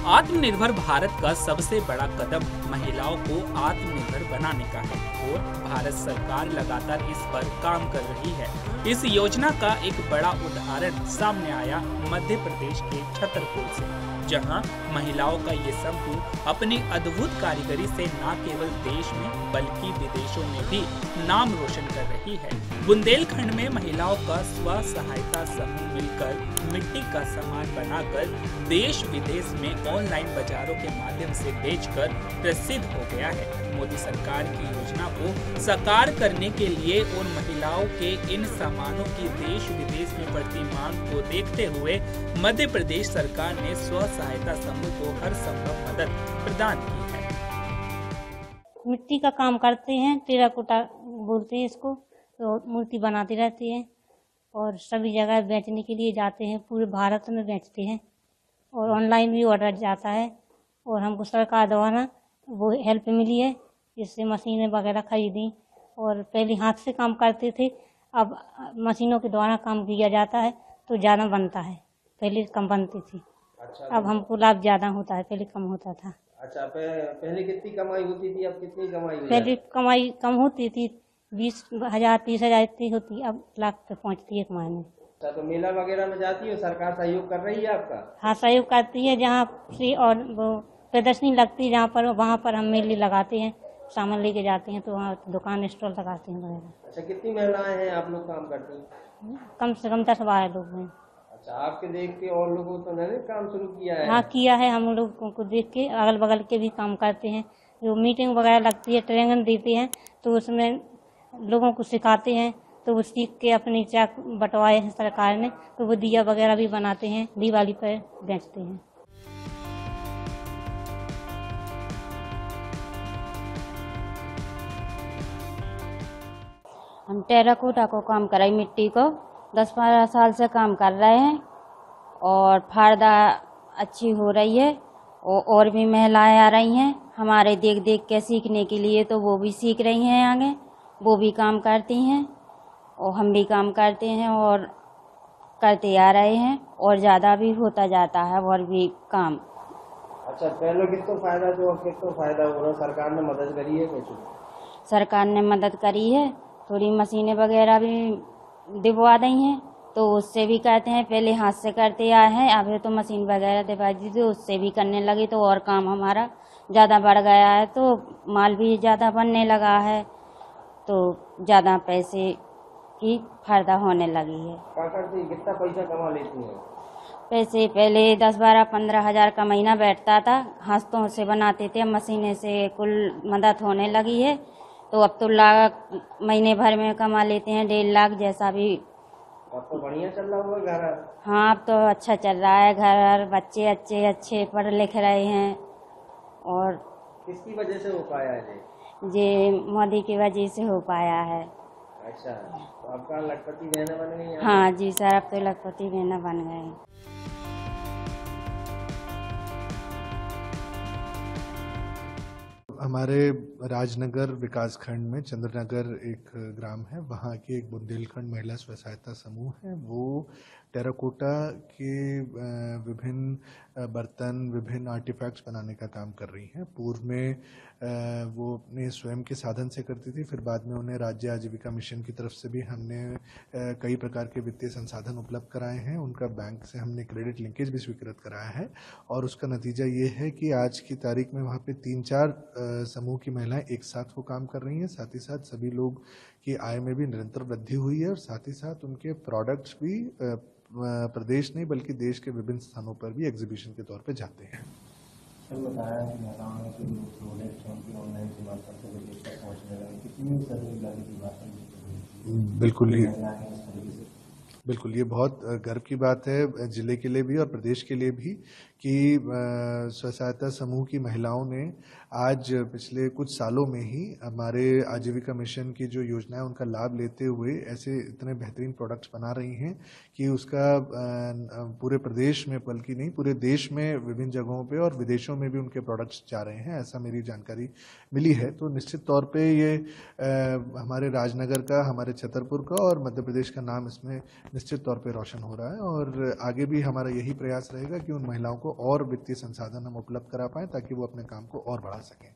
आत्मनिर्भर भारत का सबसे बड़ा कदम महिलाओं को आत्मनिर्भर बनाने का है और भारत सरकार लगातार इस पर काम कर रही है। इस योजना का एक बड़ा उदाहरण सामने आया मध्य प्रदेश के छतरपुर से, जहां महिलाओं का ये समूह अपनी अद्भुत कारीगरी से न केवल देश में बल्कि विदेशों में भी नाम रोशन कर रही है। बुंदेलखंड में महिलाओं का स्व सहायता समूह मिलकर मिट्टी का सामान बनाकर देश विदेश में ऑनलाइन बाजारों के माध्यम से बेचकर प्रसिद्ध हो गया है। मोदी सरकार की योजना को साकार करने के लिए और महिलाओं के इन सामानों की देश विदेश में बढ़ती मांग को देखते हुए मध्य प्रदेश सरकार ने स्व सहायता समूह को हर संभव मदद प्रदान की है। मिट्टी का काम करते हैं, टेराकोटा बोलते हैं इसको, तो मूर्ति बनाती रहती है और सभी जगह बेचने के लिए जाते हैं, पूरे भारत में बेचते हैं और ऑनलाइन भी ऑर्डर जाता है। और हमको सरकार द्वारा वो हेल्प मिली है, जिससे मशीनें वगैरह खरीदी और पहले हाथ से काम करते थे, अब मशीनों के द्वारा काम किया जाता है तो ज़्यादा बनता है, पहले कम बनती थी। अच्छा, अब हमको लाभ ज़्यादा होता है, पहले कम होता था। अच्छा, पहले कितनी कमाई होती थी, अब कितनी कमाई हो पहले कमाई कम होती थी, 20,000 30,000 इतनी होती, अब लाख पे पहुँचती है कमाई में। अच्छा, तो मेला वगैरह में जाती हो, सरकार सहयोग कर रही है आपका? हाँ, सहयोग करती है, जहाँ फ्री और वो प्रदर्शनी लगती है जहाँ पर, वहाँ पर हम मेले लगाते हैं, सामान लेके जाते हैं तो वहाँ दुकान स्टॉल लगाते हैं वगैरह। अच्छा, कितनी महिलाएं हैं आप लोग काम करती हैं? कम से कम 10-12 लोग हैं। अच्छा, आपके देख के और लोगों तो मैंने काम शुरू किया है? हाँ, किया है, हम लोगों को देख के अगल बगल के भी काम करते हैं। जो मीटिंग वगैरह लगती है, ट्रेनिंग देती हैं, तो उसमें लोगों को सिखाते हैं, तो वो सीख के अपनी चाक बंटवाए हैं सरकार ने, तो वो दिया वगैरह भी बनाते हैं, दिवाली पर बेचते हैं। हम टेराकोटा को काम कराई, मिट्टी को 10-12 साल से काम कर रहे हैं और फायदा अच्छी हो रही है और भी महिलाएं आ रही हैं हमारे देख देख के सीखने के लिए, तो वो भी सीख रही हैं आगे, वो भी काम करती हैं और हम भी काम करते हैं और करते आ रहे हैं और ज़्यादा भी होता जाता है और भी काम। अच्छा, पहले कितना फायदा तो अब कितना फायदा हो रहा, सरकार ने मदद करी है कुछ? सरकार ने मदद करी है, थोड़ी मशीनें वगैरह भी दिलवा दी हैं, तो उससे भी कहते हैं, पहले हाथ से करते आए हैं, अब तो मशीन वगैरह दिलवा दी थी, उससे भी करने लगे तो और काम हमारा ज़्यादा बढ़ गया है, तो माल भी ज़्यादा बनने लगा है, तो ज़्यादा पैसे की फायदा होने लगी है। क्या करती, कितना पैसा कमा लेती है? पैसे पहले 10-12-15 हज़ार का महीना बैठता था, हाथों से बनाते थे, मशीनें से कुल मदद होने लगी है, तो अब तो लाख महीने भर में कमा लेते हैं, 1.5 लाख जैसा भी। अब तो बढ़िया चल रहा होगा घर? हाँ, अब तो अच्छा चल रहा है, घर बच्चे अच्छे पढ़ लिख रहे हैं। और किसकी वजह से हो पाया है ये मोदी की वजह से हो पाया है। अच्छा, तो आपका लखपति बहना बन गई? हाँ जी सर, अब तो लखपति बहना बन गए। हमारे राजनगर विकासखंड में चंद्रनगर एक ग्राम है, वहाँ की एक बुंदेलखंड महिला स्व सहायता समूह है। वो टेराकोटा के विभिन्न बर्तन, विभिन्न आर्टिफैक्ट्स बनाने का काम कर रही हैं। पूर्व में वो अपने स्वयं के साधन से करती थी, फिर बाद में उन्हें राज्य आजीविका मिशन की तरफ से भी हमने कई प्रकार के वित्तीय संसाधन उपलब्ध कराए हैं। उनका बैंक से हमने क्रेडिट लिंकेज भी स्वीकृत कराया है और उसका नतीजा ये है कि आज की तारीख में वहाँ पे 3-4 समूह की महिलाएं एक साथ वो काम कर रही हैं। साथ ही साथ सभी लोग की आय में भी निरंतर वृद्धि हुई है और साथ ही साथ उनके प्रोडक्ट्स भी प्रदेश नहीं बल्कि देश के विभिन्न स्थानों पर भी एग्जीबिशन के तौर पे जाते हैं। बताया है महिलाओं ने कि प्रोडक्ट उनकी ऑनलाइन के माध्यम से विदेश तक पहुंचने लगे, कितनी सभी लगी की बात है? बिल्कुल, ये बहुत गर्व की बात है जिले के लिए भी और प्रदेश के लिए भी कि स्व सहायता समूह की महिलाओं ने आज पिछले कुछ सालों में ही हमारे आजीविका मिशन की जो योजना है उनका लाभ लेते हुए ऐसे इतने बेहतरीन प्रोडक्ट्स बना रही हैं कि उसका पूरे प्रदेश में बल्कि नहीं पूरे देश में विभिन्न जगहों पे और विदेशों में भी उनके प्रोडक्ट्स जा रहे हैं, ऐसा मेरी जानकारी मिली है। तो निश्चित तौर पे ये हमारे राजनगर का, हमारे छतरपुर का और मध्य प्रदेश का नाम इसमें निश्चित तौर पे रोशन हो रहा है और आगे भी हमारा यही प्रयास रहेगा कि उन महिलाओं को और वित्तीय संसाधन हम उपलब्ध करा पाएं ताकि वो अपने काम को और बढ़ा सकें।